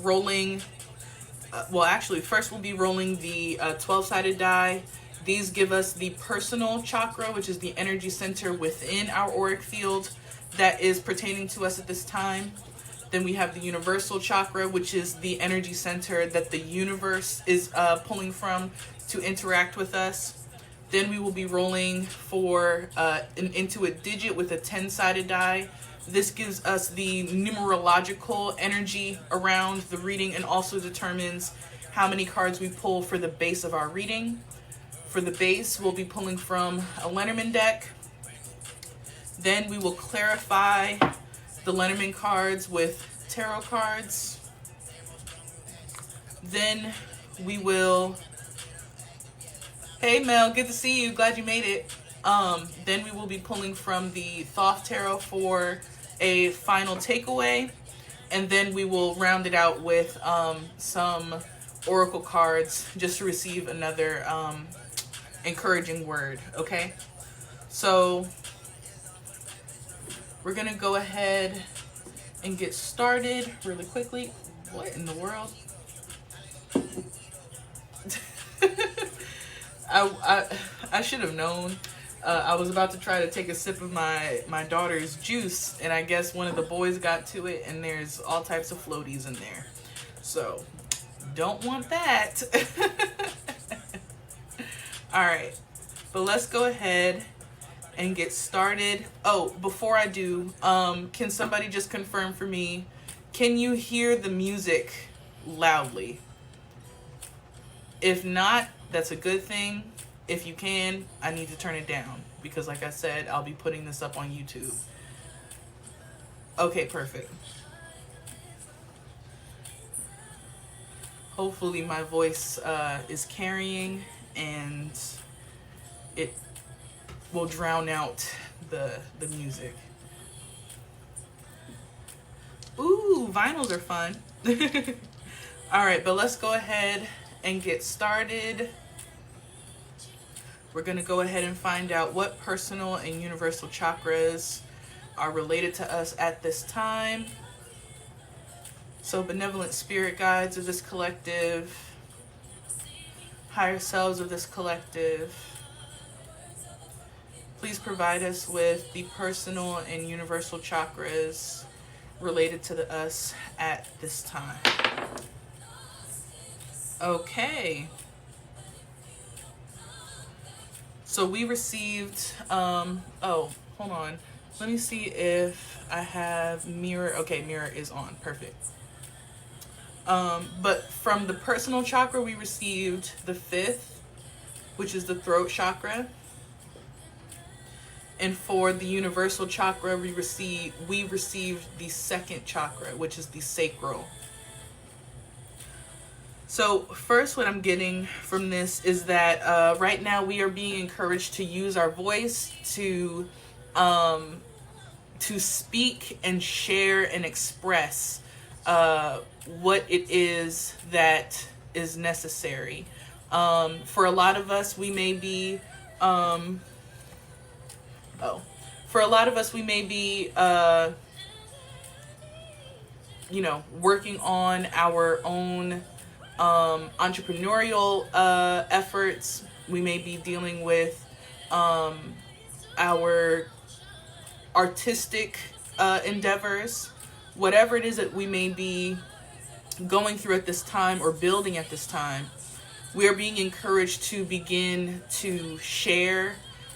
rolling, well actually first we'll be rolling the 12-sided die. These give us the personal chakra, which is the energy center within our auric field that is pertaining to us at this time. Then we have the universal chakra, which is the energy center that the universe is pulling from to interact with us. Then we will be rolling for an intuit digit with a 10-sided die. This gives us the numerological energy around the reading and also determines how many cards we pull for the base of our reading. For the base, we'll be pulling from a Lenormand deck. Then we will clarify the Lenormand cards with tarot cards. Then we will... Hey Mel, good to see you. Glad you made it. Then we will be pulling from the Thoth Tarot for a final takeaway. And then we will round it out with some oracle cards just to receive another encouraging word, okay? So we're gonna go ahead and get started really quickly. What in the world? I should have known. I was about to try to take a sip of my daughter's juice, and I guess one of the boys got to it, and there's all types of floaties in there. So, don't want that. Alright, but let's go ahead and get started. Oh, before I do, can somebody just confirm for me, can you hear the music loudly? If not, that's a good thing. If you can, I need to turn it down because like I said, I'll be putting this up on YouTube. Okay, perfect. Hopefully my voice is carrying and it will drown out the music. Ooh, vinyls are fun. All right, but let's go ahead and get started. We're going to go ahead and find out what personal and universal chakras are related to us at this time. So, benevolent spirit guides of this collective, higher selves of this collective, please provide us with the personal and universal chakras related to us at this time. Okay. So we received, oh, hold on. Let me see if I have mirror. Okay, mirror is on. Perfect. But from the personal chakra, we received the 5th, which is the throat chakra. And for the universal chakra, we received the 2nd chakra, which is the sacral. So first, what I'm getting from this is that right now we are being encouraged to use our voice to speak and share and express what it is that is necessary. For a lot of us, we may be working on our own entrepreneurial efforts. We may be dealing with our artistic endeavors. Whatever it is that we may be going through at this time or building at this time, we are being encouraged to begin to share,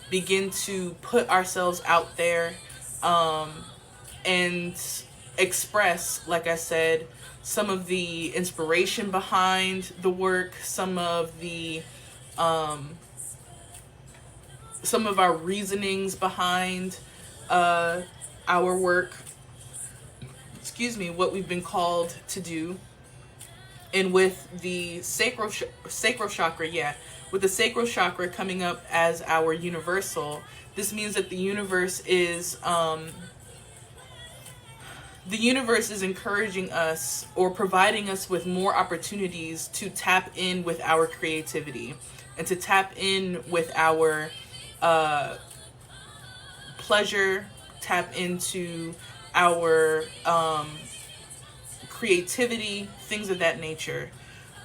begin to put ourselves out there, and express, like I said, some of the inspiration behind the work, some of our reasonings behind our work, what we've been called to do. And with the sacral chakra, with the sacral chakra coming up as our universal, this means that the universe is encouraging us or providing us with more opportunities to tap in with our creativity and to tap in with our pleasure, tap into our creativity, things of that nature.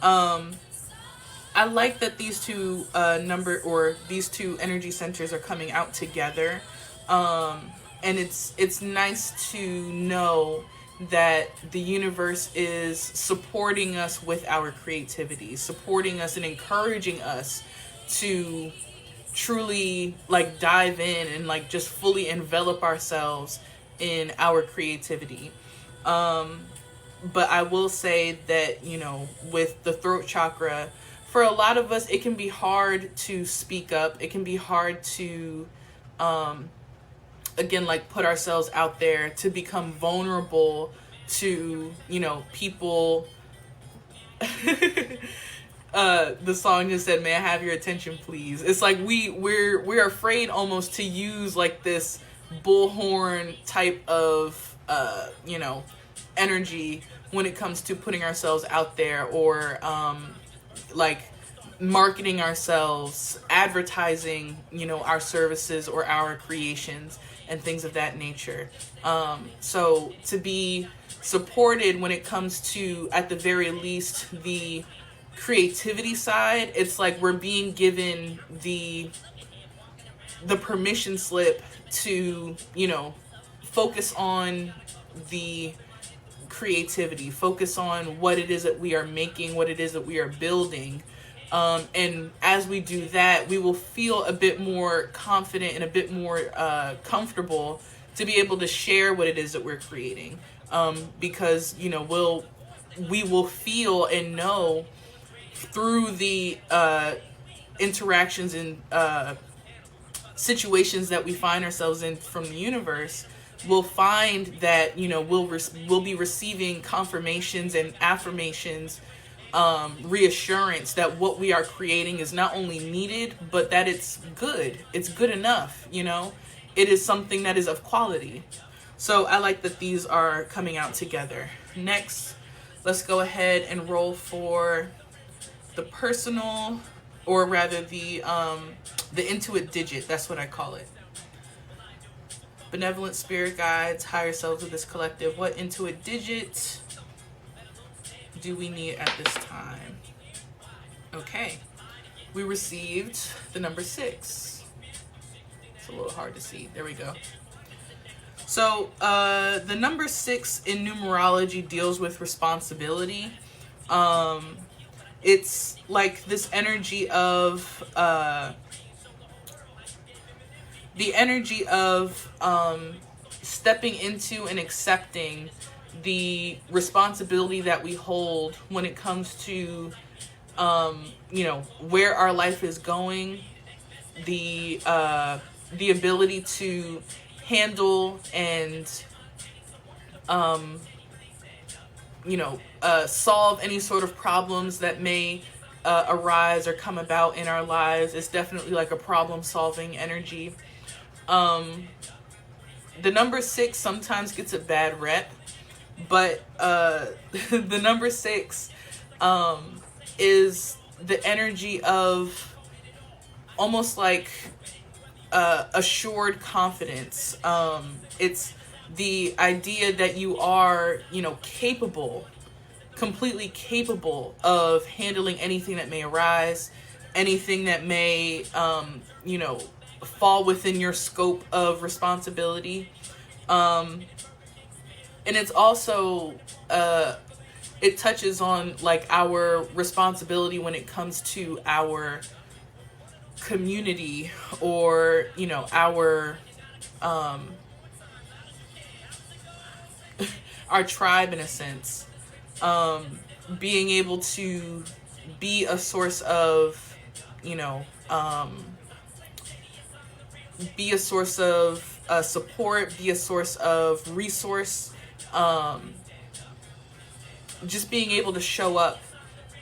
I like that these two these two energy centers are coming out together. And it's nice to know that the universe is supporting us with our creativity, supporting us and encouraging us to truly like dive in and like just fully envelop ourselves in our creativity. But I will say that, you know, with the throat chakra, for a lot of us, it can be hard to speak up. It can be hard to, again, like put ourselves out there, to become vulnerable to, you know, people. The song just said, "May I have your attention, please?" It's like we're afraid almost to use like this bullhorn type of, you know, energy when it comes to putting ourselves out there, or like marketing ourselves, advertising, you know, our services or our creations and things of that nature. So to be supported when it comes to, at the very least, the creativity side, it's like we're being given the permission slip to, you know, focus on the creativity, focus on what it is that we are making, what it is that we are building. And as we do that, we will feel a bit more confident and a bit more comfortable to be able to share what it is that we're creating. Because, you know, we will feel and know through the interactions and situations that we find ourselves in from the universe, we'll find that, you know, we'll be receiving confirmations and affirmations, reassurance that what we are creating is not only needed, but that it's good enough, you know, it is something that is of quality. So I like that these are coming out together. Next, let's go ahead and roll for the personal, or rather the intuit digit. That's what I call it. Benevolent spirit guides, higher selves of this collective, what intuit digit do we need at this time? Okay, we received the number 6. It's a little hard to see. There we go. So the number 6 in numerology deals with responsibility. It's like this energy of the energy of stepping into and accepting the responsibility that we hold when it comes to, you know, where our life is going, the ability to handle and, you know, solve any sort of problems that may arise or come about in our lives. It's definitely like a problem-solving energy. The number 6 sometimes gets a bad rep, but the number 6 is the energy of almost like assured confidence. It's the idea that you are, you know, capable, completely capable of handling anything that may arise, anything that may, you know, fall within your scope of responsibility. And it's also, it touches on like our responsibility when it comes to our community, or, you know, our tribe in a sense. Being able to be a source of, you know, be a source of support, be a source of resource, just being able to show up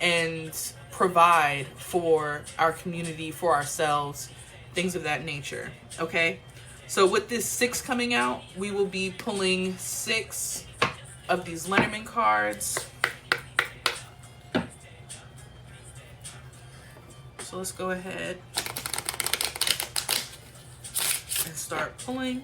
and provide for our community, for ourselves, things of that nature. Okay, so with this 6 coming out, we will be pulling 6 of these Lenormand cards. So let's go ahead and start pulling.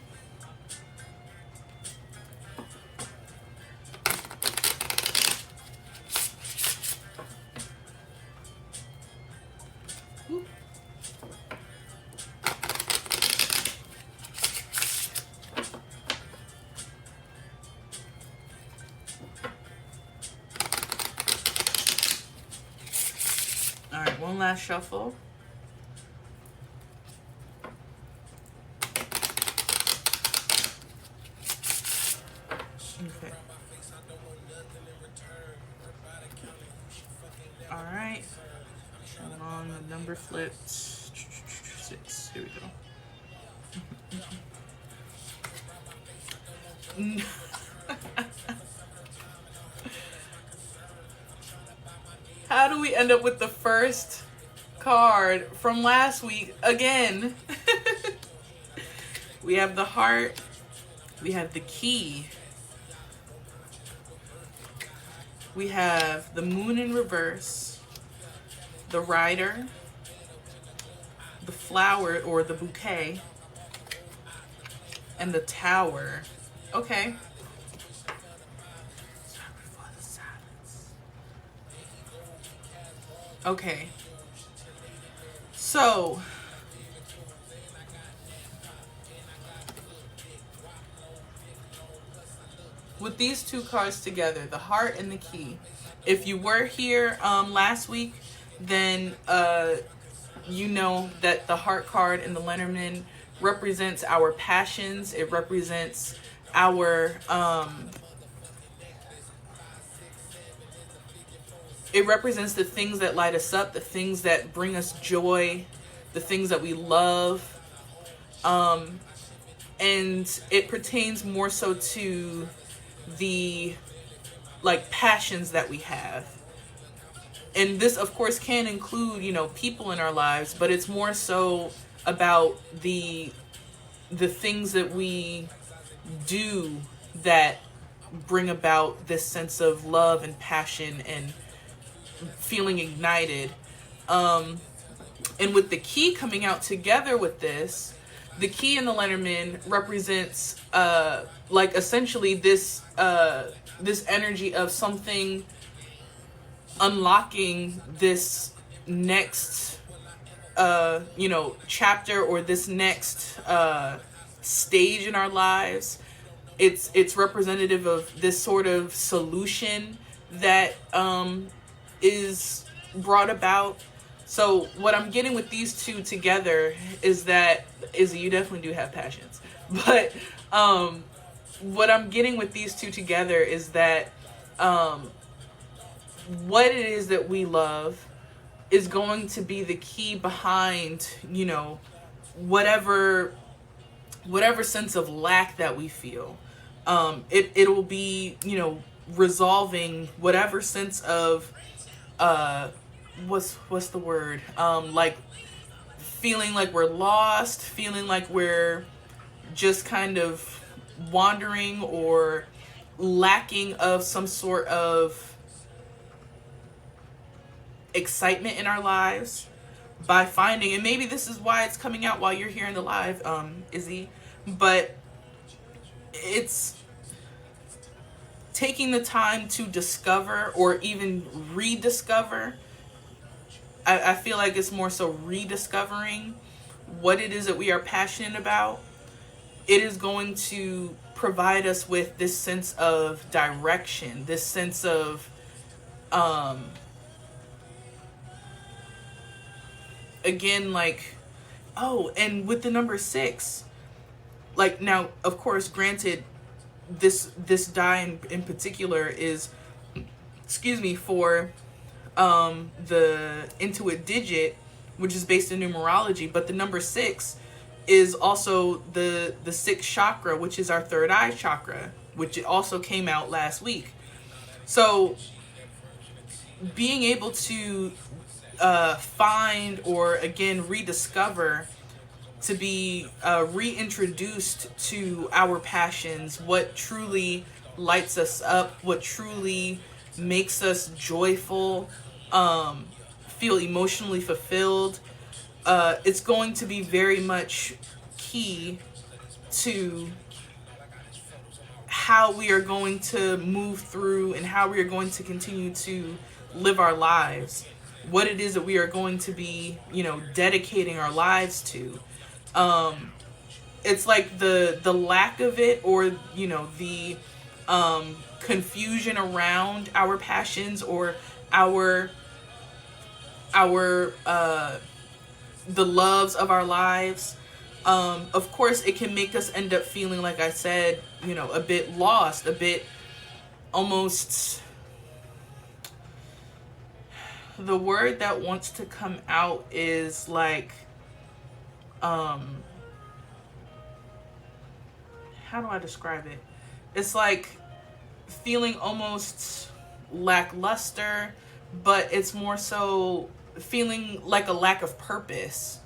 One last shuffle. Okay. All right. And on the number flipped. 6. Here we go. How do we end up with the first card from last week again? We have the heart. We have the key. We have the moon in reverse. The rider. The flower or the bouquet. And the tower. Okay. Okay. So, with these two cards together, the heart and the key, if you were here last week, then you know that the heart card in the Lenormand represents our passions. It represents our it represents the things that light us up, the things that bring us joy, the things that we love. And it pertains more so to the like passions that we have. And this of course can include, you know, people in our lives, but it's more so about the things that we do that bring about this sense of love and passion and feeling ignited. And with the key coming out together with this, the key in the Lenormand represents like essentially this this energy of something unlocking this next you know, chapter or this next stage in our lives. It's representative of this sort of solution that is brought about. So what I'm getting with these two together is that you definitely do have passions, but what I'm getting with these two together is that what it is that we love is going to be the key behind, you know, whatever sense of lack that we feel. It will be, you know, resolving whatever sense of what's the word, like feeling like we're lost, feeling like we're just kind of wandering or lacking of some sort of excitement in our lives, by finding, and maybe this is why it's coming out while you're here in the live, Izzy, but it's taking the time to discover or even rediscover. I feel like it's more so rediscovering what it is that we are passionate about. It is going to provide us with this sense of direction, this sense of again, like, oh, and with the number 6, like, now of course, granted, this die in particular is, excuse me, for the Intuit digit, which is based in numerology, but the number 6 is also the 6th chakra, which is our third eye chakra, which also came out last week. So being able to find, or again rediscover, to be reintroduced to our passions, what truly lights us up, what truly makes us joyful, feel emotionally fulfilled, it's going to be very much key to how we are going to move through and how we are going to continue to live our lives, what it is that we are going to be, you know, dedicating our lives to. It's like the lack of it, or, you know, the confusion around our passions, or our our the loves of our lives. Of course, it can make us end up feeling, like I said, a bit lost, a bit almost. The word that wants to come out is like, how do I describe it? It's like feeling almost lackluster, but it's more so feeling like a lack of purpose.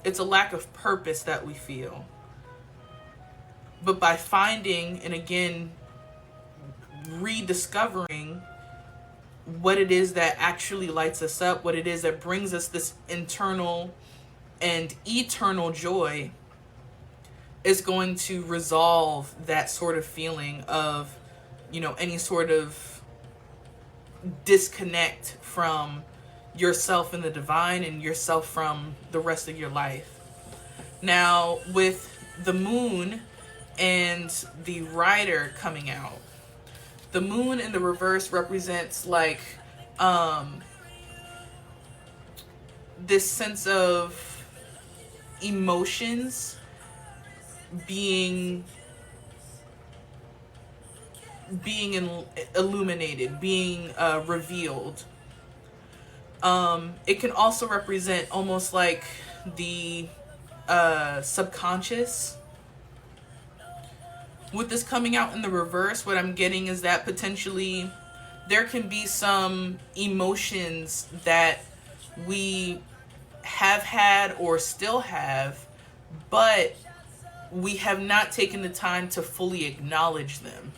It's a lack of purpose that we feel. But by finding, and again, rediscovering what it is that actually lights us up, what it is that brings us this internal and eternal joy, is going to resolve that sort of feeling of, any sort of disconnect from yourself and the divine, and yourself from the rest of your life. Now, with the moon and the rider coming out, the moon in the reverse represents like this sense of emotions being illuminated, being revealed. It can also represent almost like the subconscious. With this coming out in the reverse, what I'm getting is that potentially there can be some emotions that we have had or still have, but we have not taken the time to fully acknowledge them.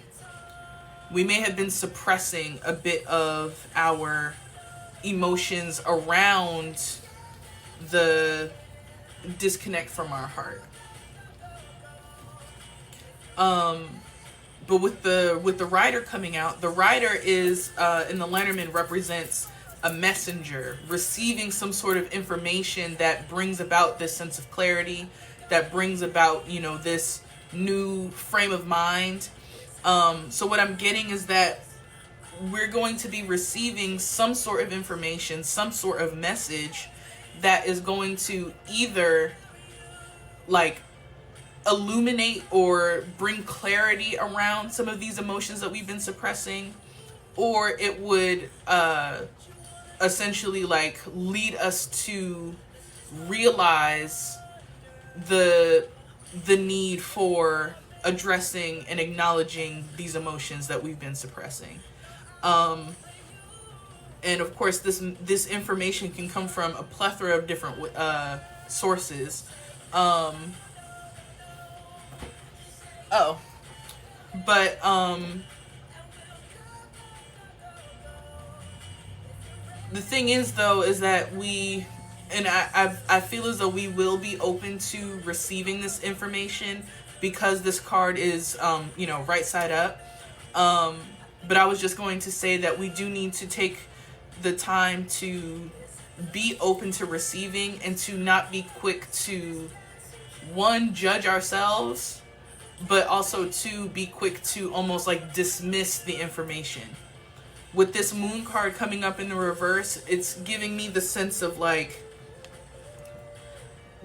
We may have been suppressing a bit of our emotions around the disconnect from our heart. But with the rider coming out, the rider is in the Lenormand represents a messenger receiving some sort of information that brings about this sense of clarity, that brings about this new frame of mind. So what I'm getting is that we're going to be receiving some sort of information, some sort of message that is going to either like illuminate or bring clarity around some of these emotions that we've been suppressing, or it would essentially like lead us to realize the need for addressing and acknowledging these emotions that we've been suppressing. And of course, this information can come from a plethora of different sources. But the thing is, though, is that I feel as though we will be open to receiving this information because this card is, right side up. But I was just going to say that we do need to take the time to be open to receiving and to not be quick to, one, judge ourselves, but also to be quick to almost like dismiss the information. With this moon card coming up in the reverse, it's giving me the sense of like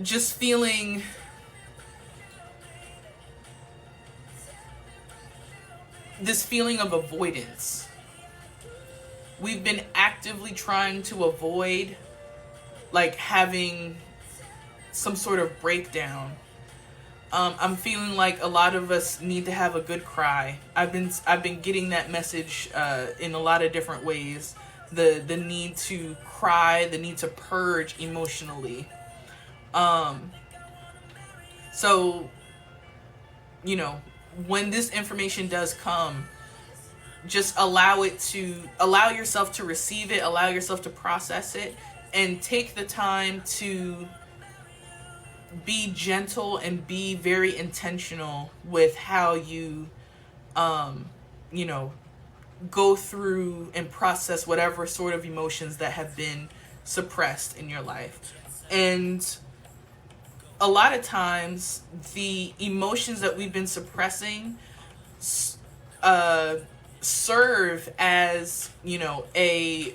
just feeling this feeling of avoidance. We've been actively trying to avoid like having some sort of breakdown. I'm feeling like a lot of us need to have a good cry. I've been getting that message in a lot of different ways. The need to cry, the need to purge emotionally. So, when this information does come, just allow yourself to receive it, allow yourself to process it, and take the time to be gentle and be very intentional with how you, go through and process whatever sort of emotions that have been suppressed in your life. And a lot of times, the emotions that we've been suppressing serve as, a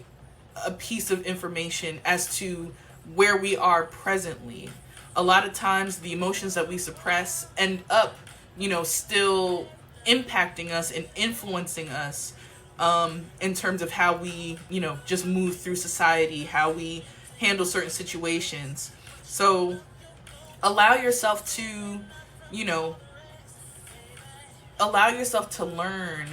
a piece of information as to where we are presently. A lot of times the emotions that we suppress end up, still impacting us and influencing us, in terms of how we, just move through society, how we handle certain situations. So allow yourself to, you know, allow yourself to learn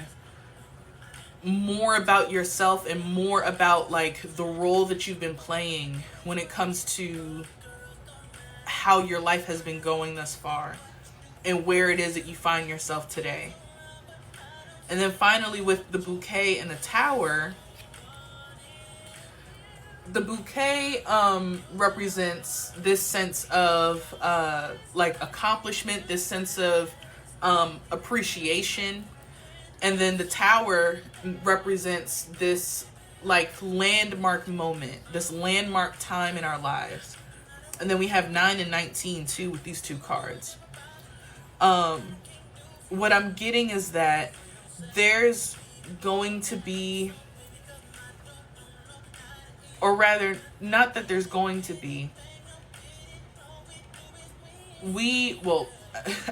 more about yourself and more about like the role that you've been playing when it comes to how your life has been going thus far and where it is that you find yourself today. And then finally, with the bouquet and the tower, the bouquet represents this sense of like accomplishment, this sense of appreciation. And then the tower represents this like landmark moment, this landmark time in our lives. And then we have 9 and 19 too with these two cards. What I'm getting is that there's going to be, or rather, not that there's going to be,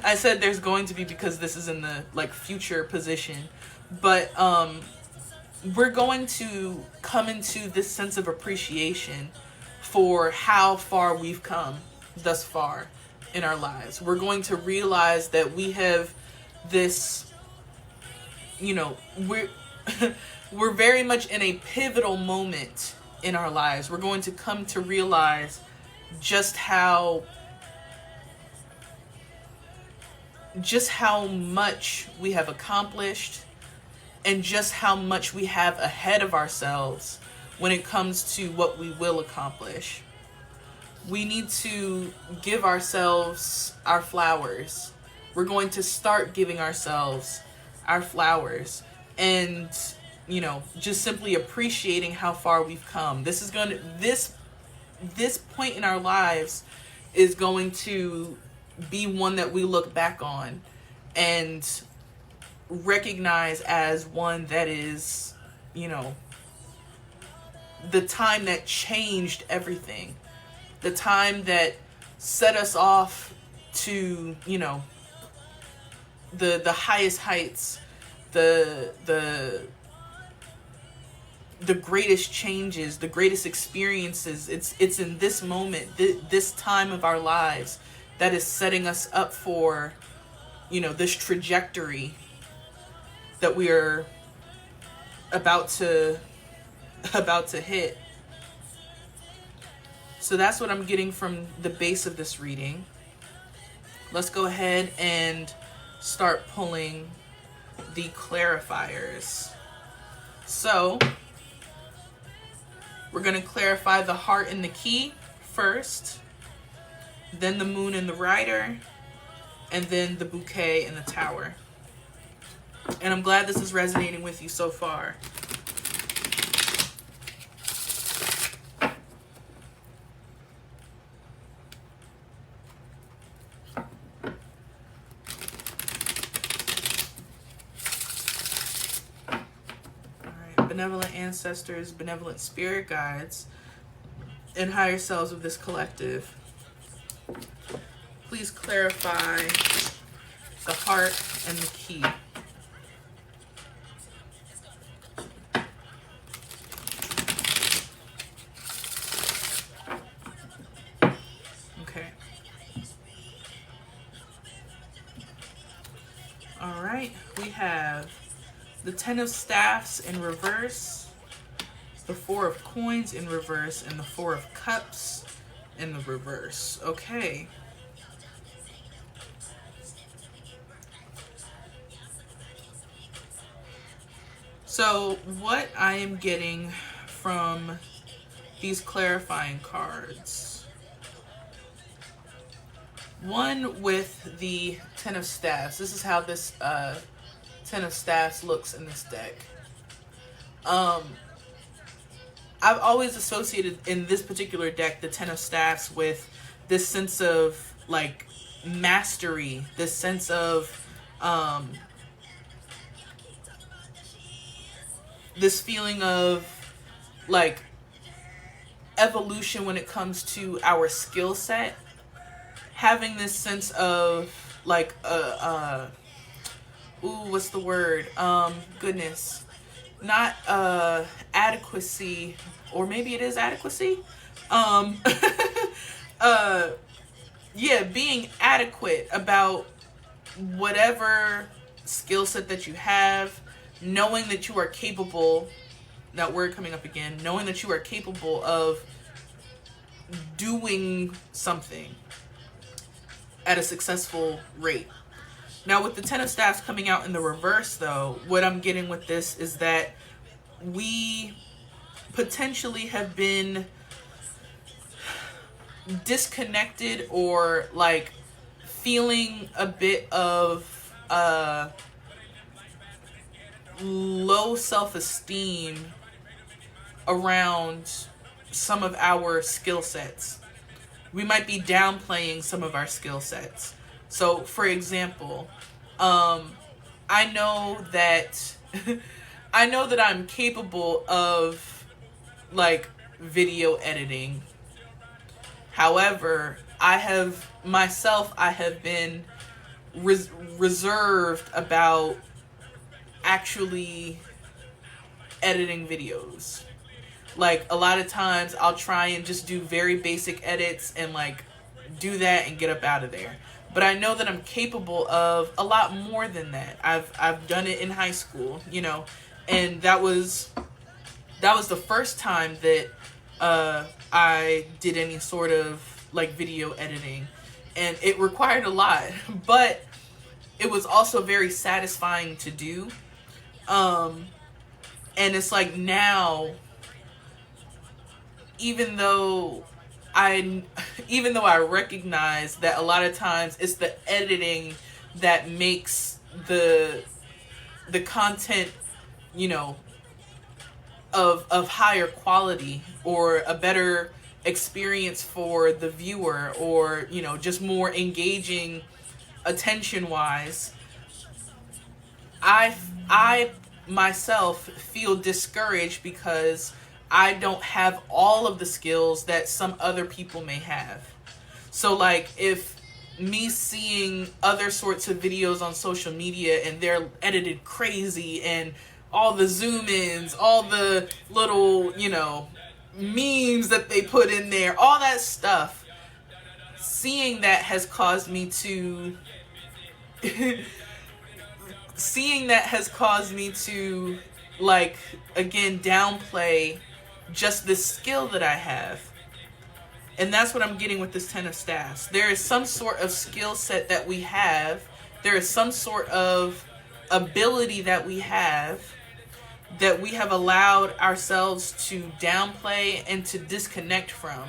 I said there's going to be because this is in the like future position, but we're going to come into this sense of appreciation for how far we've come thus far in our lives. We're going to realize that we have this, we're very much in a pivotal moment in our lives. We're going to come to realize just how much we have accomplished and just how much we have ahead of ourselves when it comes to what we will accomplish. We need to give ourselves our flowers. We're going to start giving ourselves our flowers and, just simply appreciating how far we've come. This point in our lives is going to be one that we look back on and recognize as one that is, the time that changed everything. The time that set us off to, the highest heights, the greatest changes, the greatest experiences. It's in this moment, this time of our lives that is setting us up for, this trajectory that we are about to hit. So that's what I'm getting from the base of this reading. Let's go ahead and start pulling the clarifiers. So we're going to clarify the heart and the key first, then the moon and the rider, and then the bouquet and the tower. And I'm glad this is resonating with you so far. Benevolent ancestors, benevolent spirit guides, and higher selves of this collective, please clarify the heart and the key. Okay. All right, we have the 10 of Staffs in reverse, the 4 of Coins in reverse, and the 4 of Cups in the reverse. Okay. So what I am getting from these clarifying cards, one with the 10 of Staffs. This is how this 10 of Staffs looks in this deck. I've always associated in this particular deck the 10 of Staffs with this sense of like mastery, this sense of this feeling of like evolution when it comes to our skill set, having this sense of like what's the word? Goodness. Not adequacy, or maybe it is adequacy. Um yeah, being adequate about whatever skill set that you have, knowing that you are capable, that word coming up again, knowing that you are capable of doing something at a successful rate. Now, with the Ten of Staffs coming out in the reverse, though, what I'm getting with this is that we potentially have been disconnected, or like feeling a bit of low self-esteem around some of our skill sets. We might be downplaying some of our skill sets. So, for example, I know that I know that I'm capable of like video editing. However, I have been reserved about actually editing videos. Like, a lot of times I'll try and just do very basic edits and like do that and get up out of there. But I know that I'm capable of a lot more than that. I've done it in high school, you know, and that was the first time that I did any sort of like video editing, and it required a lot, but it was also very satisfying to do. And it's like now, even though I recognize that a lot of times it's the editing that makes the content, you know, of higher quality, or a better experience for the viewer, or, you know, just more engaging attention wise, I myself feel discouraged because I don't have all of the skills that some other people may have. So like, if me seeing other sorts of videos on social media and they're edited crazy, and all the zoom ins, all the little, you know, memes that they put in there, all that stuff, seeing that has caused me to like, again, downplay just this skill that I have. And that's what I'm getting with this Ten of Staffs. There is some sort of skill set that we have. There is some sort of ability that we have allowed ourselves to downplay and to disconnect from,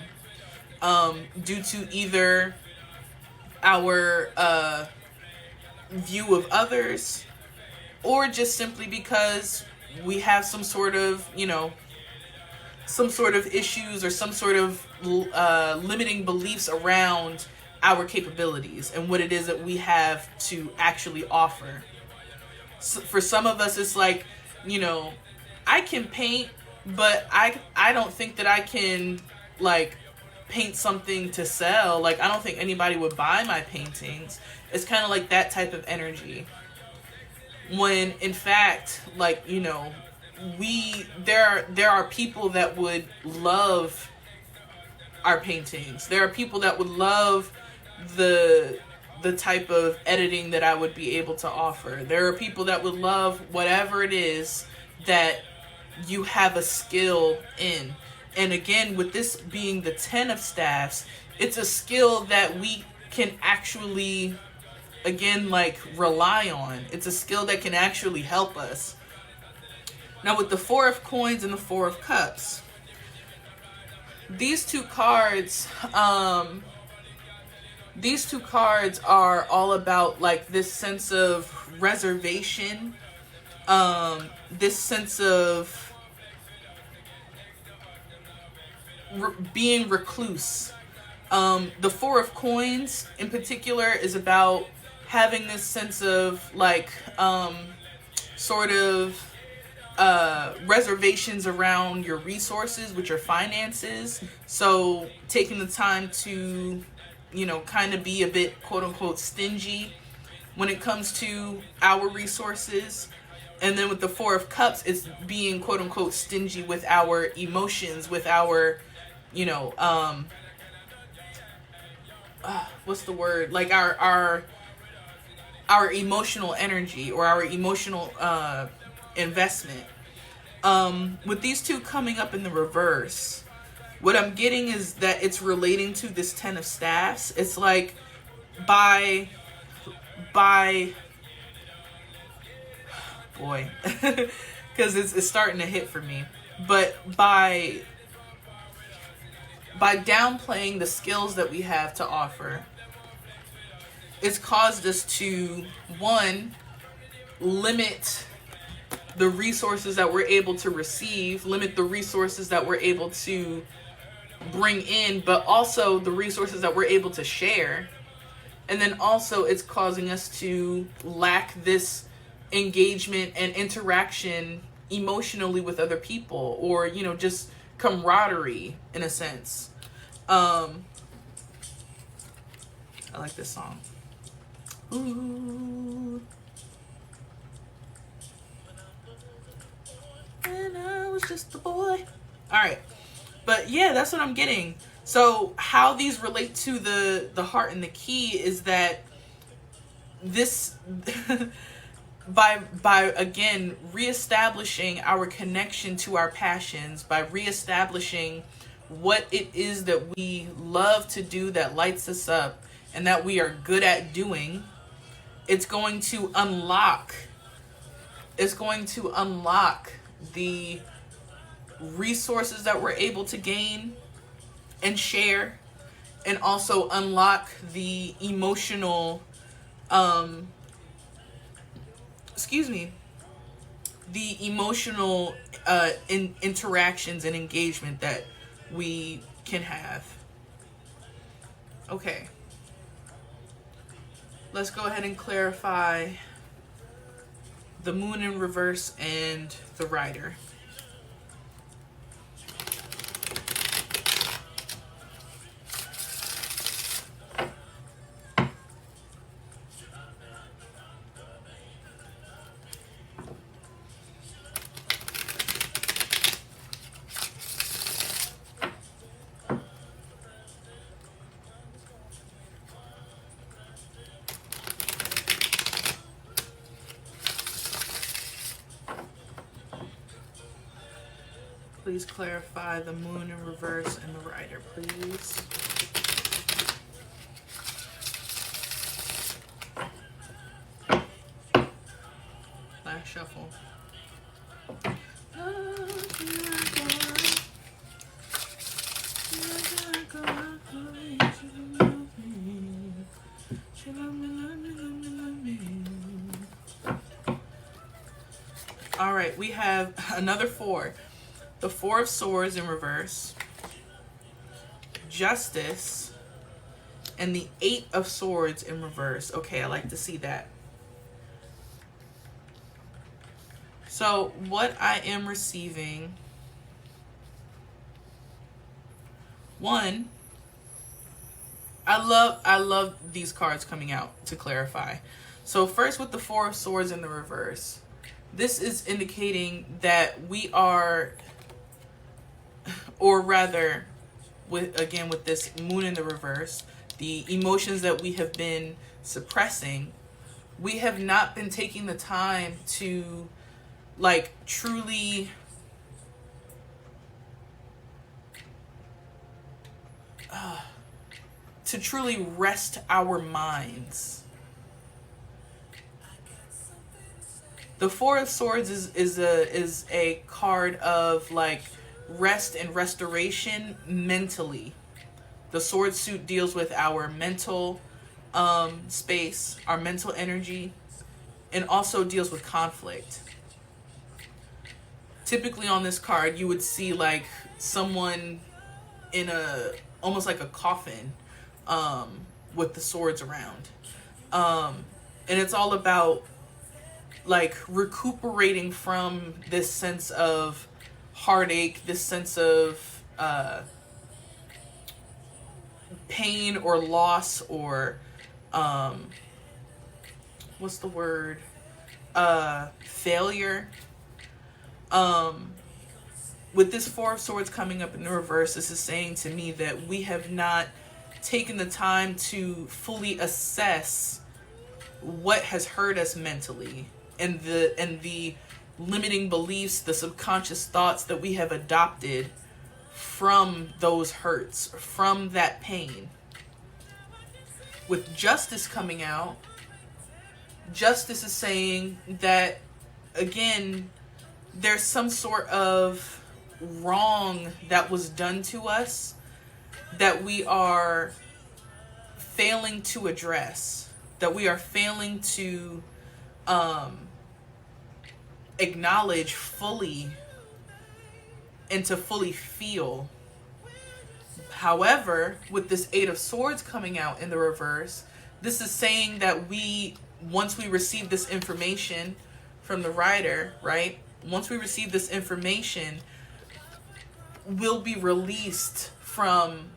due to either our view of others, or just simply because we have some sort of, you know, some sort of issues, or some sort of limiting beliefs around our capabilities and what it is that we have to actually offer. So for some of us, it's like, you know, I can paint, but I don't think that I can like paint something to sell. Like, I don't think anybody would buy my paintings. It's kind of like that type of energy. When in fact, like, you know, there are people that would love our paintings. There are people that would love the type of editing that I would be able to offer. There are people that would love whatever it is that you have a skill in. And again, with this being the Ten of Staffs, it's a skill that we can actually, again, like, rely on. It's a skill that can actually help us. Now, with the Four of Coins and the Four of Cups, these two cards are all about like this sense of reservation, this sense of being recluse. The Four of Coins in particular is about having this sense of like sort of reservations around your resources, with your finances. So taking the time to, you know, kind of be a bit quote unquote stingy when it comes to our resources. And then with the Four of Cups, it's being quote unquote stingy with our emotions, with our, you know, what's the word? Like our emotional energy, or our emotional investment. With these two coming up in the reverse, what I'm getting is that it's relating to this Ten of Staffs. It's like by boy, because it's starting to hit for me. But by downplaying the skills that we have to offer, it's caused us to, one, limit the resources that we're able to receive, limit the resources that we're able to bring in, but also the resources that we're able to share. And then also it's causing us to lack this engagement and interaction emotionally with other people, or, you know, just camaraderie in a sense. I like this song. Ooh. And I was just a boy. Alright. But yeah, that's what I'm getting. So how these relate to the heart and the key is that this by again reestablishing our connection to our passions, by reestablishing what it is that we love to do, that lights us up, and that we are good at doing, it's going to unlock the resources that we're able to gain and share, and also unlock the emotional interactions and engagement that we can have. Okay, let's go ahead and clarify the Moon in reverse and the Rider. Please clarify the Moon in reverse and the Rider, please. Last shuffle. All right, we have another four. The Four of Swords in reverse, Justice, and the Eight of Swords in reverse. Okay, I like to see that. So what I am receiving, one, I love these cards coming out to clarify. So first with the Four of Swords in the reverse, this is indicating that we are, or rather, with this Moon in the reverse, the emotions that we have been suppressing, we have not been taking the time to truly rest our minds. The Four of Swords is a card of rest and restoration mentally. The sword suit deals with our mental space, our mental energy, and also deals with conflict. Typically on this card, you would see someone in almost like a coffin with the swords around. And it's all about like recuperating from this sense of heartache, this sense of pain or loss, or what's the word, failure. With this Four of Swords coming up in the reverse, this is saying to me that we have not taken the time to fully assess what has hurt us mentally, and the limiting beliefs, the subconscious thoughts that we have adopted from those hurts, from that pain. With Justice coming out, Justice is saying that, again, there's some sort of wrong that was done to us that we are failing to address, that we are failing to acknowledge fully and to fully feel. However, with this Eight of Swords coming out in the reverse, this is saying that once we receive this information from the writer, right? Once we receive this information, we'll be released from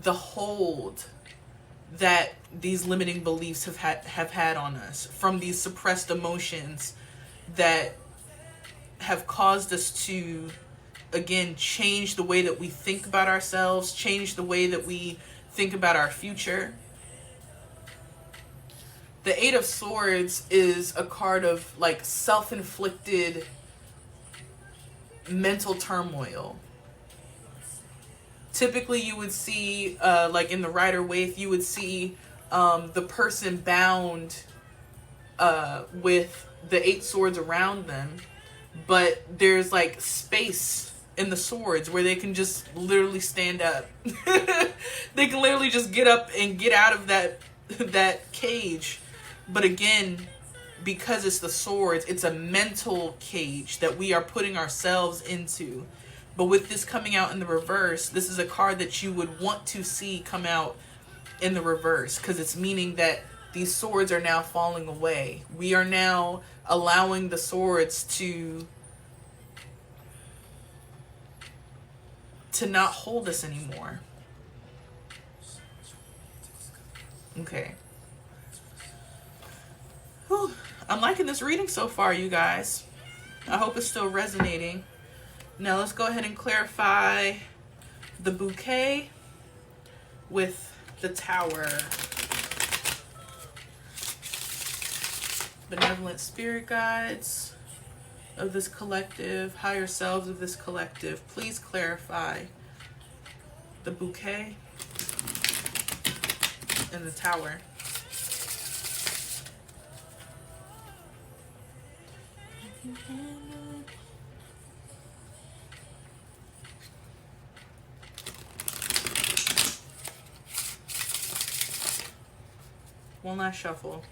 the hold that these limiting beliefs have had on us, from these suppressed emotions that have caused us to, again, change the way that we think about ourselves, change the way that we think about our future. The Eight of Swords is a card of like self-inflicted mental turmoil. Typically you would see, like in the Rider-Waite, you would see the person bound with the 8 swords around them, but there's like space in the swords where they can just literally stand up. They can literally just get up and get out of that cage. But again, because it's the swords, it's a mental cage that we are putting ourselves into. But with this coming out in the reverse, this is a card that you would want to see come out in the reverse, because it's meaning that these swords are now falling away. We are now allowing the swords to not hold us anymore. Okay. Whew. I'm liking this reading so far, you guys. I hope it's still resonating. Now let's go ahead and clarify the bouquet with the Tower. Benevolent spirit guides of this collective, higher selves of this collective, please clarify the bouquet and the Tower. One last shuffle.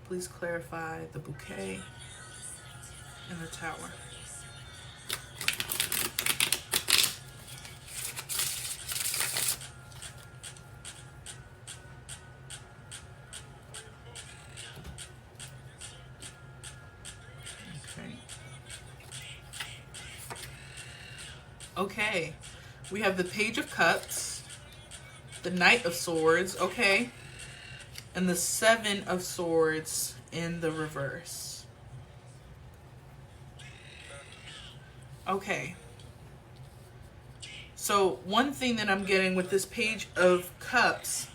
Please clarify the bouquet and the Tower. Okay, we have the Page of Cups, the Knight of Swords, okay, and the Seven of Swords in the reverse. Okay. So one thing that I'm getting with this Page of Cups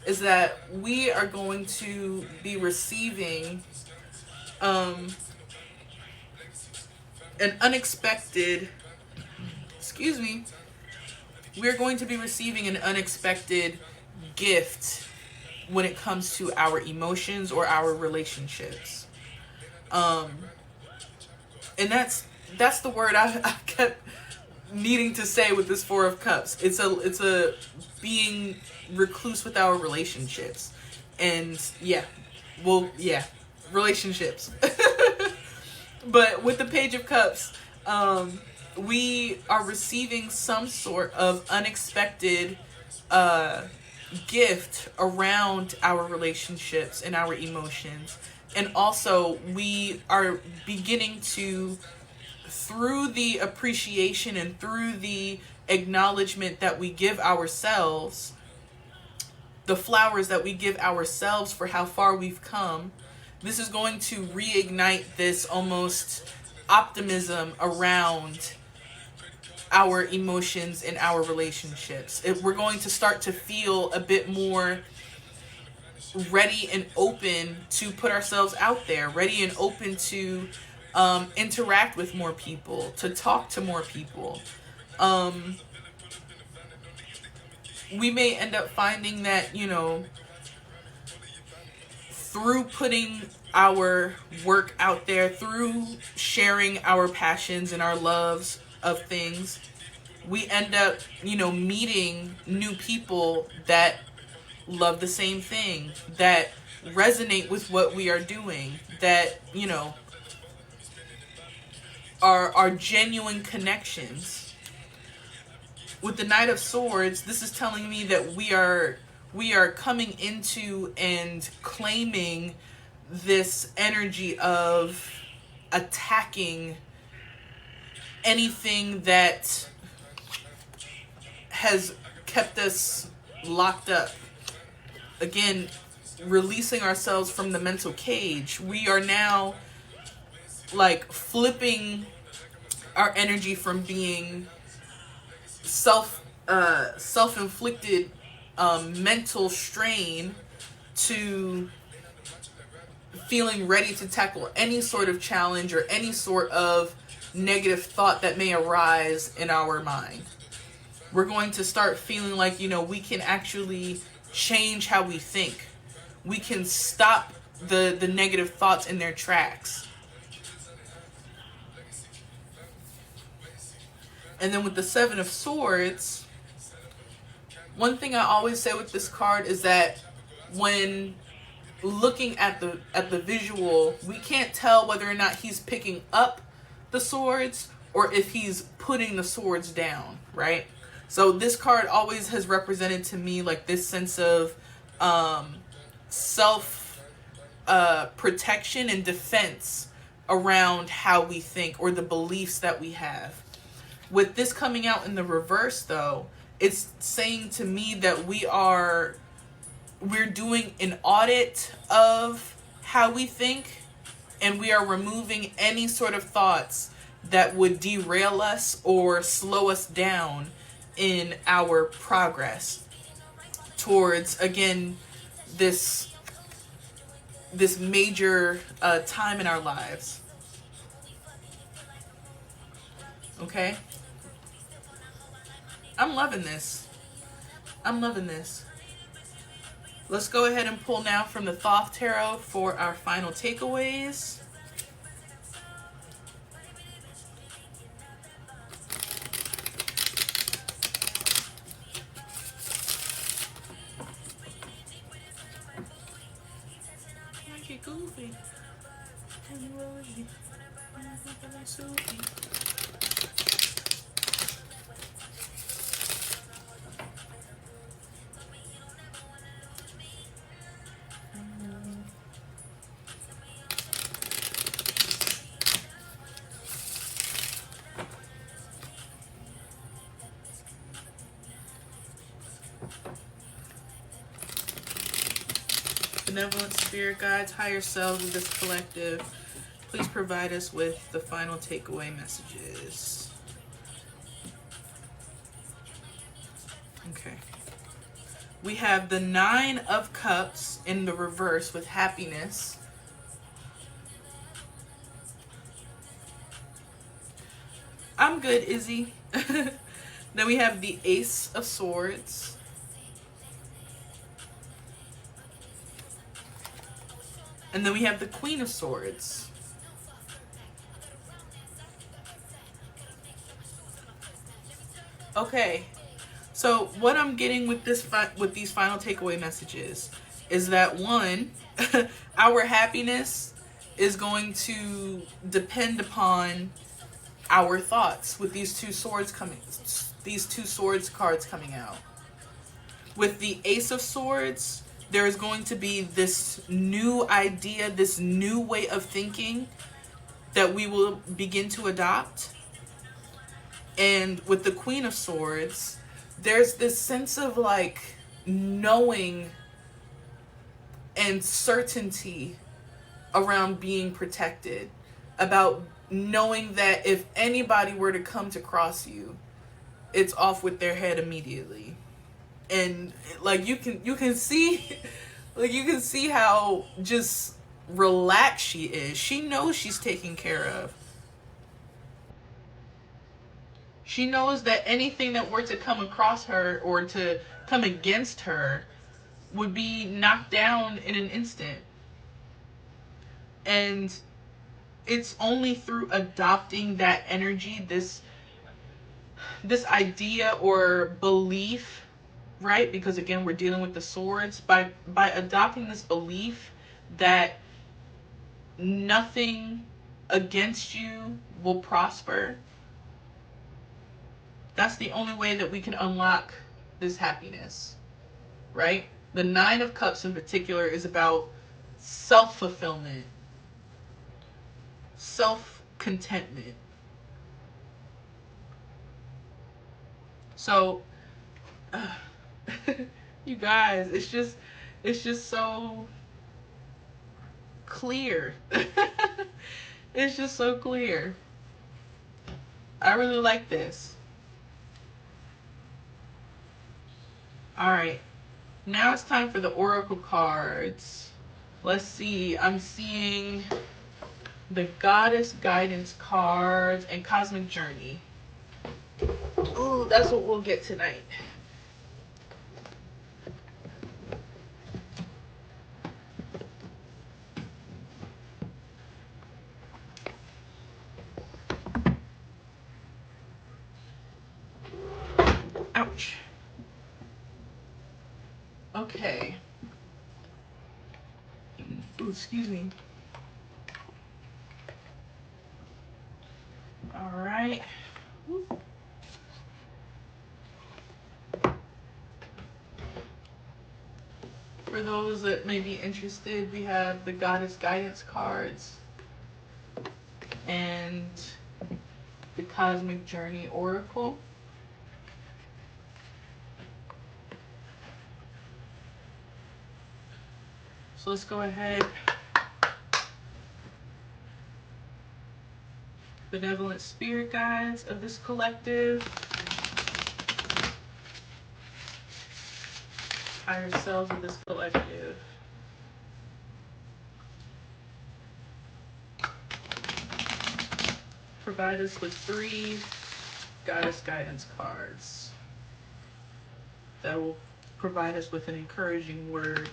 is that we are going to be receiving an unexpected, we're going to be receiving an unexpected gift when it comes to our emotions or our relationships. And that's the word I kept needing to say with this Four of Cups. It's a being recluse with our relationships. And relationships. But with the Page of Cups, we are receiving some sort of unexpected gift around our relationships and our emotions. And also, we are beginning to, through the appreciation and through the acknowledgement that we give ourselves, the flowers that we give ourselves for how far we've come, this is going to reignite this almost optimism around our emotions and our relationships. We're going to start to feel a bit more ready and open to put ourselves out there, ready and open to interact with more people, to talk to more people. We may end up finding that, through putting our work out there, through sharing our passions and our loves of things, we end up, meeting new people that love the same thing, that resonate with what we are doing, that, are genuine connections. With the Knight of Swords, this is telling me that we are coming into and claiming this energy of attacking anything that has kept us locked up. Again, releasing ourselves from the mental cage. We are now like flipping our energy from being self-inflicted mental strain to feeling ready to tackle any sort of challenge or any sort of negative thought that may arise in our mind. We're going to start feeling like, we can actually change how we think. We can stop the negative thoughts in their tracks. And then with the Seven of Swords, one thing I always say with this card is that when looking at the visual, we can't tell whether or not he's picking up the swords or if he's putting the swords down, right? So this card always has represented to me like this sense of self protection and defense around how we think or the beliefs that we have. With this coming out in the reverse, though, it's saying to me that we're doing an audit of how we think, and we are removing any sort of thoughts that would derail us or slow us down in our progress towards, again, this major time in our lives. Okay? I'm loving this. Let's go ahead and pull now from the Thoth Tarot for our final takeaways. Make it goofy. Benevolent spirit guides, higher selves of this collective, please provide us with the final takeaway messages. Okay. We have the Nine of Cups in the reverse with happiness. I'm good, Izzy. Then we have the Ace of Swords. And then we have the Queen of Swords. Okay, so what I'm getting with these final takeaway messages is that, one, our happiness is going to depend upon our thoughts with these two swords cards coming out. With the Ace of Swords, there is going to be this new idea, this new way of thinking that we will begin to adopt. And with the Queen of Swords, there's this sense of like knowing and certainty around being protected, about knowing that if anybody were to come to cross you, it's off with their head immediately. And like you can see like you can see how just relaxed she is. She knows she's taken care of. She knows that anything that were to come across her or to come against her would be knocked down in an instant. And it's only through adopting that energy, this idea or belief, right? Because again, we're dealing with the swords. By adopting this belief that nothing against you will prosper, that's the only way that we can unlock this happiness, right? The Nine of Cups in particular is about self-fulfillment, self-contentment. So you guys, it's just so clear. It's just so clear. I really like this. All right. Now it's time for the oracle cards. Let's see. I'm seeing the Goddess Guidance cards and Cosmic Journey. Ooh, that's what we'll get tonight. Ouch. Okay. Ooh, excuse me. All right. For those that may be interested, we have the Goddess Guidance cards and the Cosmic Journey Oracle. So let's go ahead. Benevolent spirit guides of this collective, higher selves of this collective, provide us with 3 Goddess Guidance cards that will provide us with an encouraging word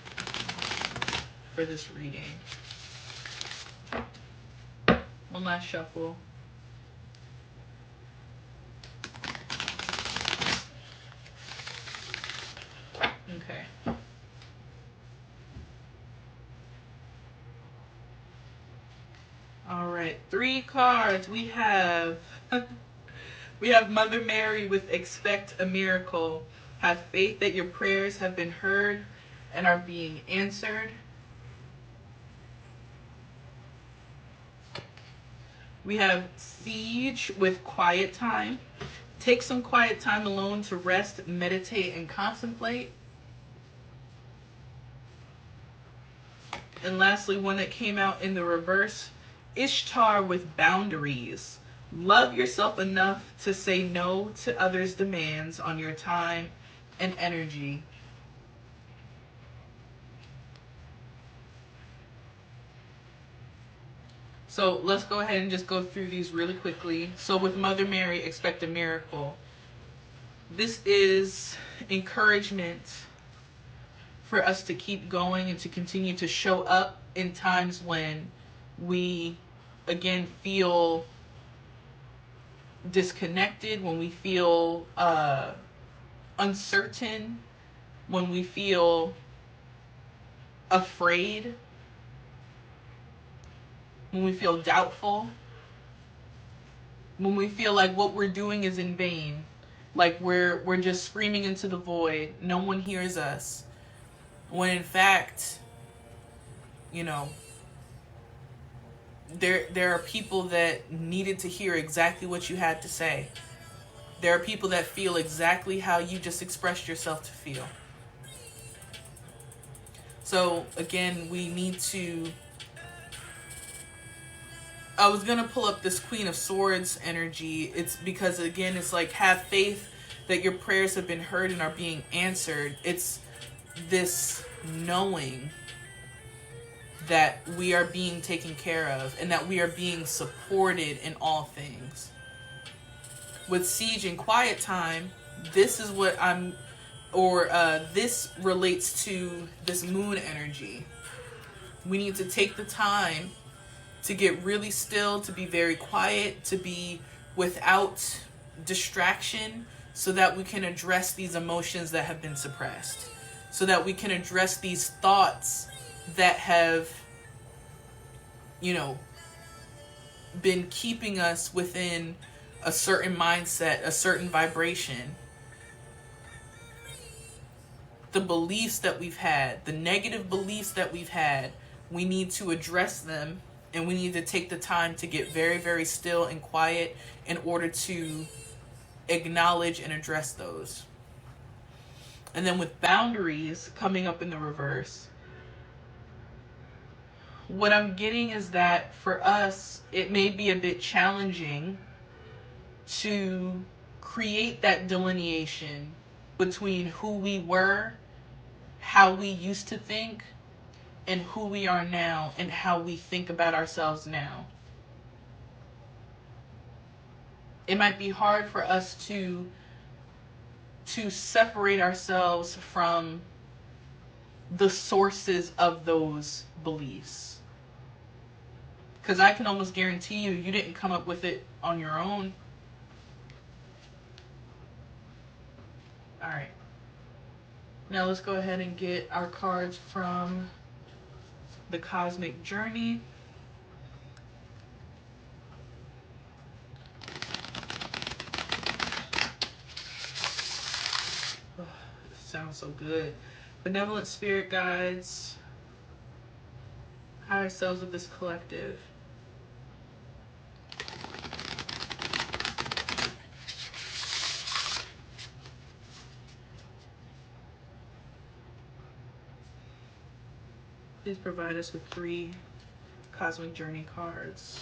for this reading. One last shuffle. Okay. All right, 3 cards. We have Mother Mary with expect a miracle. Have faith that your prayers have been heard and are being answered. We have Siege with quiet time. Take some quiet time alone to rest, meditate, and contemplate. And lastly, one that came out in the reverse, Ishtar with boundaries. Love yourself enough to say no to others' demands on your time and energy. So let's go ahead and just go through these really quickly. So with Mother Mary, expect a miracle. This is encouragement for us to keep going and to continue to show up in times when we, again, feel disconnected, when we feel uncertain, when we feel afraid, when we feel doubtful, when we feel like what we're doing is in vain. Like we're just screaming into the void. No one hears us. When in fact, you know, there are people that needed to hear exactly what you had to say. There are people that feel exactly how you just expressed yourself to feel. So again, we need to, I was going to pull up this Queen of Swords energy. It's because, again, it's like, have faith that your prayers have been heard and are being answered. It's this knowing that we are being taken care of and that we are being supported in all things. With Siege and Quiet Time, this is what this relates to this moon energy. We need to take the time to get really still, to be very quiet, to be without distraction, so that we can address these emotions that have been suppressed, so that we can address these thoughts that have, been keeping us within a certain mindset, a certain vibration. The beliefs that we've had, the negative beliefs that we've had, we need to address them, and we need to take the time to get very, very still and quiet in order to acknowledge and address those. And then with boundaries coming up in the reverse, what I'm getting is that for us, it may be a bit challenging to create that delineation between who we were, how we used to think, and who we are now and how we think about ourselves now. It might be hard for us to separate ourselves from the sources of those beliefs. Because I can almost guarantee you didn't come up with it on your own. All right. Now let's go ahead and get our cards from the Cosmic Journey. Oh, sounds so good. Benevolent spirit guides, higher selves of this collective. Please provide us with 3 Cosmic Journey cards.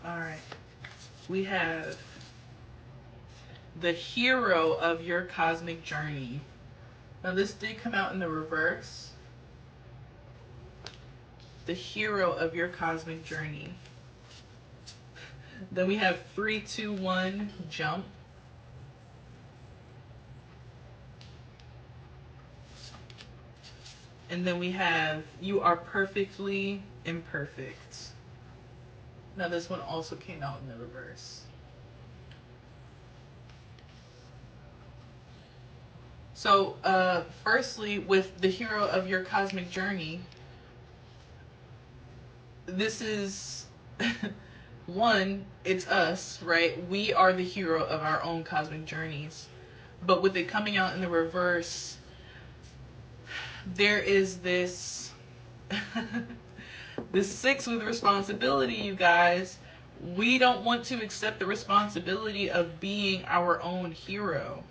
All right. We have the hero of your cosmic journey. Now, this did come out in the reverse. The hero of your cosmic journey. Then we have 3, 2, 1, jump. And then we have you are perfectly imperfect. Now, this one also came out in the reverse. So, firstly, with the hero of your cosmic journey, this is one, it's us, right? We are the hero of our own cosmic journeys. But with it coming out in the reverse, there is this this 6 with responsibility, you guys. We don't want to accept the responsibility of being our own hero.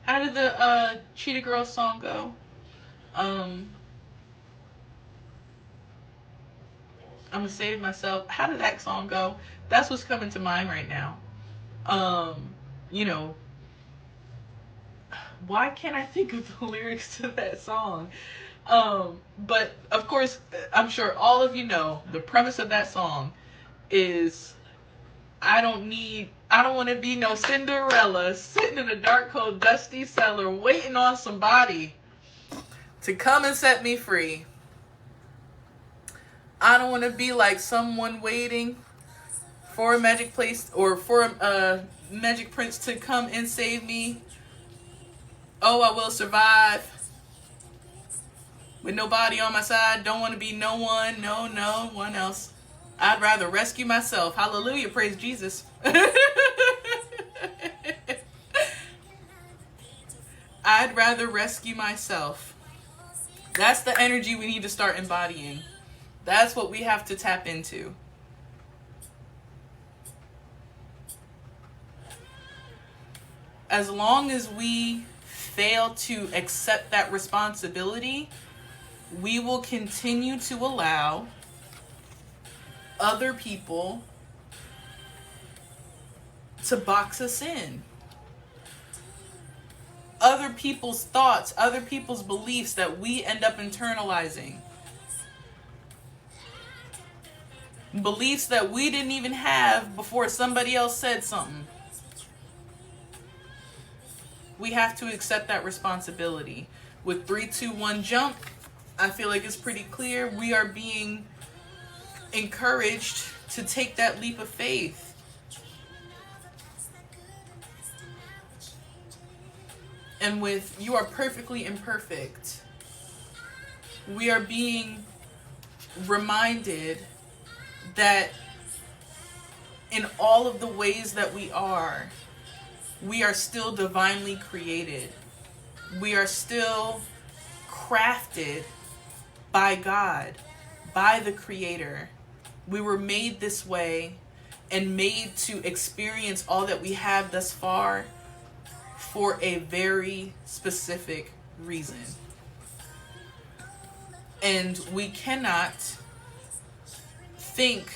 How did the Cheetah Girls song go? I'm gonna save myself. How did that song go? That's what's coming to mind right now. You know, why can't I think of the lyrics to that song? But of course, I'm sure all of you know the premise of that song is I don't want to be no Cinderella sitting in a dark, cold, dusty cellar waiting on somebody to come and set me free. I don't want to be like someone waiting for a magic place or for a magic prince to come and save me. Oh, I will survive with nobody on my side. Don't want to be no one else. I'd rather rescue myself. Hallelujah. Praise Jesus. I'd rather rescue myself. That's the energy we need to start embodying. That's what we have to tap into. As long as we fail to accept that responsibility, we will continue to allow other people to box us in. Other people's thoughts, other people's beliefs that we end up internalizing. Beliefs that we didn't even have before somebody else said something. We have to accept that responsibility. With 3, 2, 1 jump, I feel like it's pretty clear. We are being encouraged to take that leap of faith. And with you are perfectly imperfect, we are being reminded that in all of the ways that we are still divinely created. We are still crafted by God, by the Creator. We were made this way and made to experience all that we have thus far for a very specific reason. And we cannot think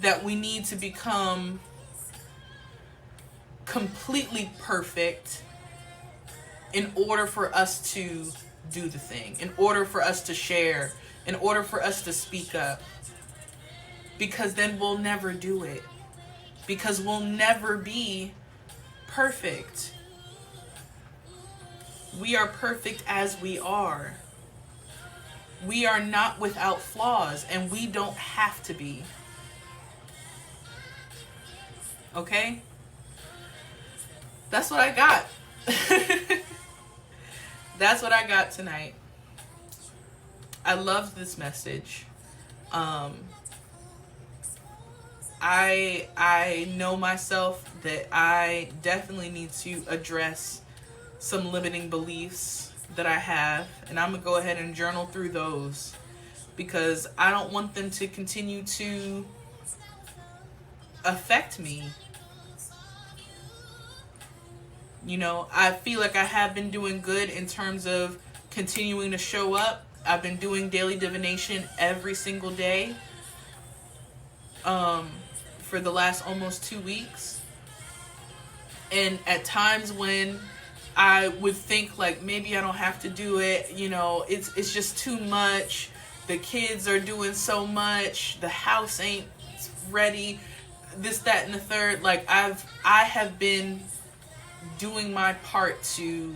that we need to become completely perfect in order for us to do the thing, in order for us to share, in order for us to speak up. Because then we'll never do it. Because we'll never be perfect. We are perfect as we are. We are not without flaws, and we don't have to be. Okay? That's what I got. That's what I got tonight. I love this message. I know myself that I definitely need to address some limiting beliefs that I have, and I'm gonna go ahead and journal through those because I don't want them to continue to affect me. You know, I feel like I have been doing good in terms of continuing to show up. I've been doing daily divination every single day for the last almost 2 weeks. And at times when I would think like maybe I don't have to do it, you know, it's just too much. The kids are doing so much. The house ain't ready. This, that, and the third. Like I have been doing my part to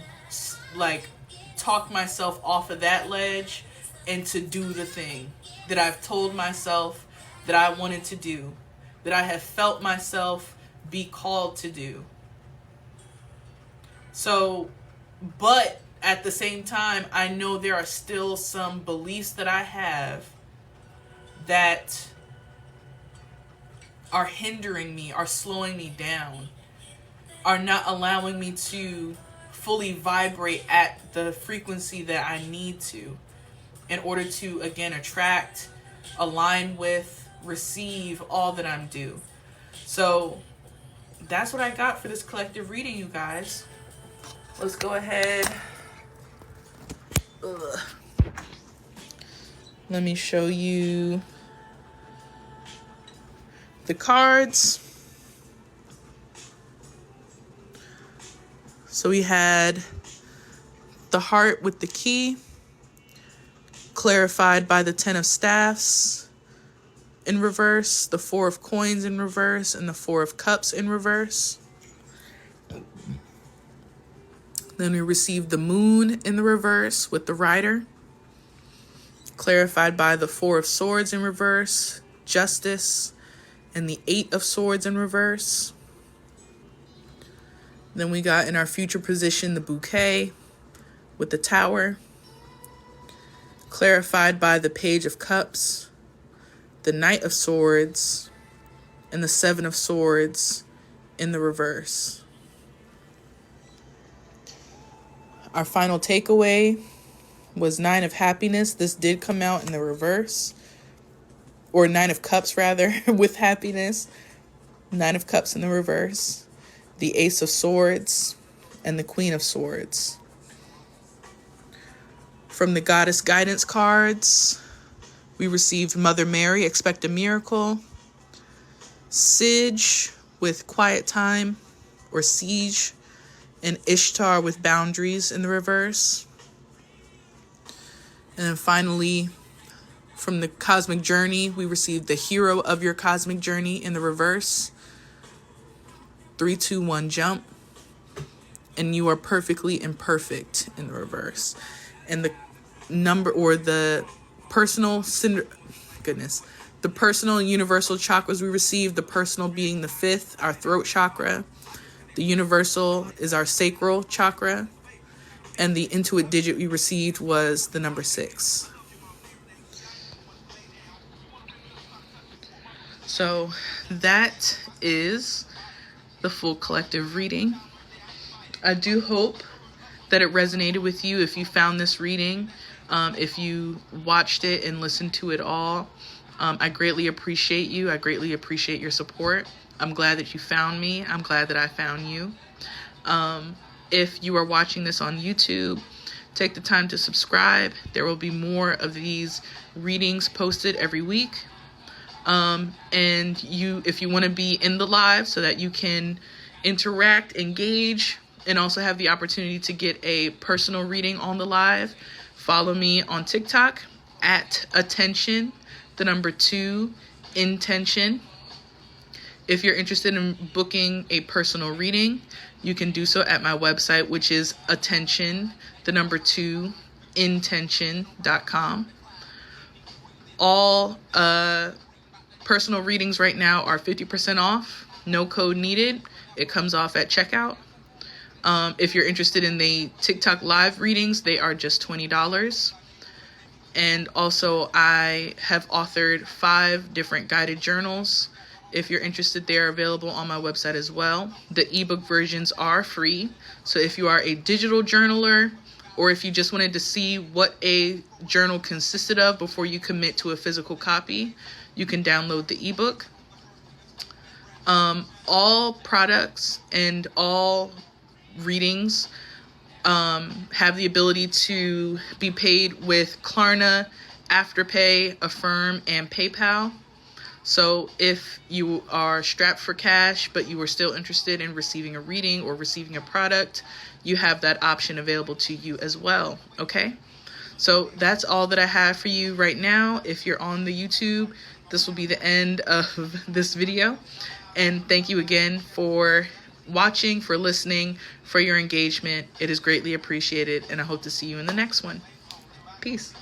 like talk myself off of that ledge and to do the thing that I've told myself that I wanted to do, that I have felt myself be called to do. So, but at the same time, I know there are still some beliefs that I have that are hindering me, are slowing me down, are not allowing me to fully vibrate at the frequency that I need to in order to, again, attract, align with, receive all that I'm due. So that's what I got for this collective reading, you guys. Let's go ahead. Let me show you the cards. So we had the heart with the key, clarified by the 10 of staffs in reverse, the 4 of coins in reverse, and the 4 of cups in reverse. Then we received the moon in the reverse with the rider, clarified by the 4 of swords in reverse, justice, and the 8 of swords in reverse. Then we got in our future position the bouquet with the tower, clarified by the page of cups, the knight of swords, and the 7 of swords in the reverse. Our final takeaway was 9 of happiness. This did come out in the reverse, or 9 of cups rather, with happiness. 9 of cups in the reverse, the ace of swords, and the queen of swords. From the goddess guidance cards, we received Mother Mary, expect a miracle, Sige with quiet time or siege, and Ishtar with boundaries in the reverse. And then finally, from the cosmic journey, we received the hero of your cosmic journey in the reverse. 3, 2, 1, jump. And you are perfectly imperfect in the reverse. And the number, or the personal, the personal and universal chakras we received, the personal being the 5th, our throat chakra. The universal is our sacral chakra. And the intuit digit we received was the number 6. So that is the full collective reading. I do hope that it resonated with you if you found this reading, if you watched it and listened to it all. I greatly appreciate you. I greatly appreciate your support. I'm glad that you found me. I'm glad that I found you. If you are watching this on YouTube, take the time to subscribe. There will be more of these readings posted every week. And if you want to be in the live so that you can interact, engage, and also have the opportunity to get a personal reading on the live, follow me on TikTok at attention, the number 2, intention. If you're interested in booking a personal reading, you can do so at my website, which is attention, the number 2, intention.com. All personal readings right now are 50% off. No code needed. It comes off at checkout. If you're interested in the TikTok live readings, they are just $20. And also, I have authored 5 different guided journals. If you're interested, they are available on my website as well. The ebook versions are free. So if you are a digital journaler, or if you just wanted to see what a journal consisted of before you commit to a physical copy, you can download the ebook. All products and all readings have the ability to be paid with Klarna, Afterpay, Affirm, and PayPal. So if you are strapped for cash, but you are still interested in receiving a reading or receiving a product, you have that option available to you as well. Okay? So that's all that I have for you right now. If you're on the YouTube, this will be the end of this video. And thank you again for watching, for listening, for your engagement. It is greatly appreciated, and I hope to see you in the next one. Peace.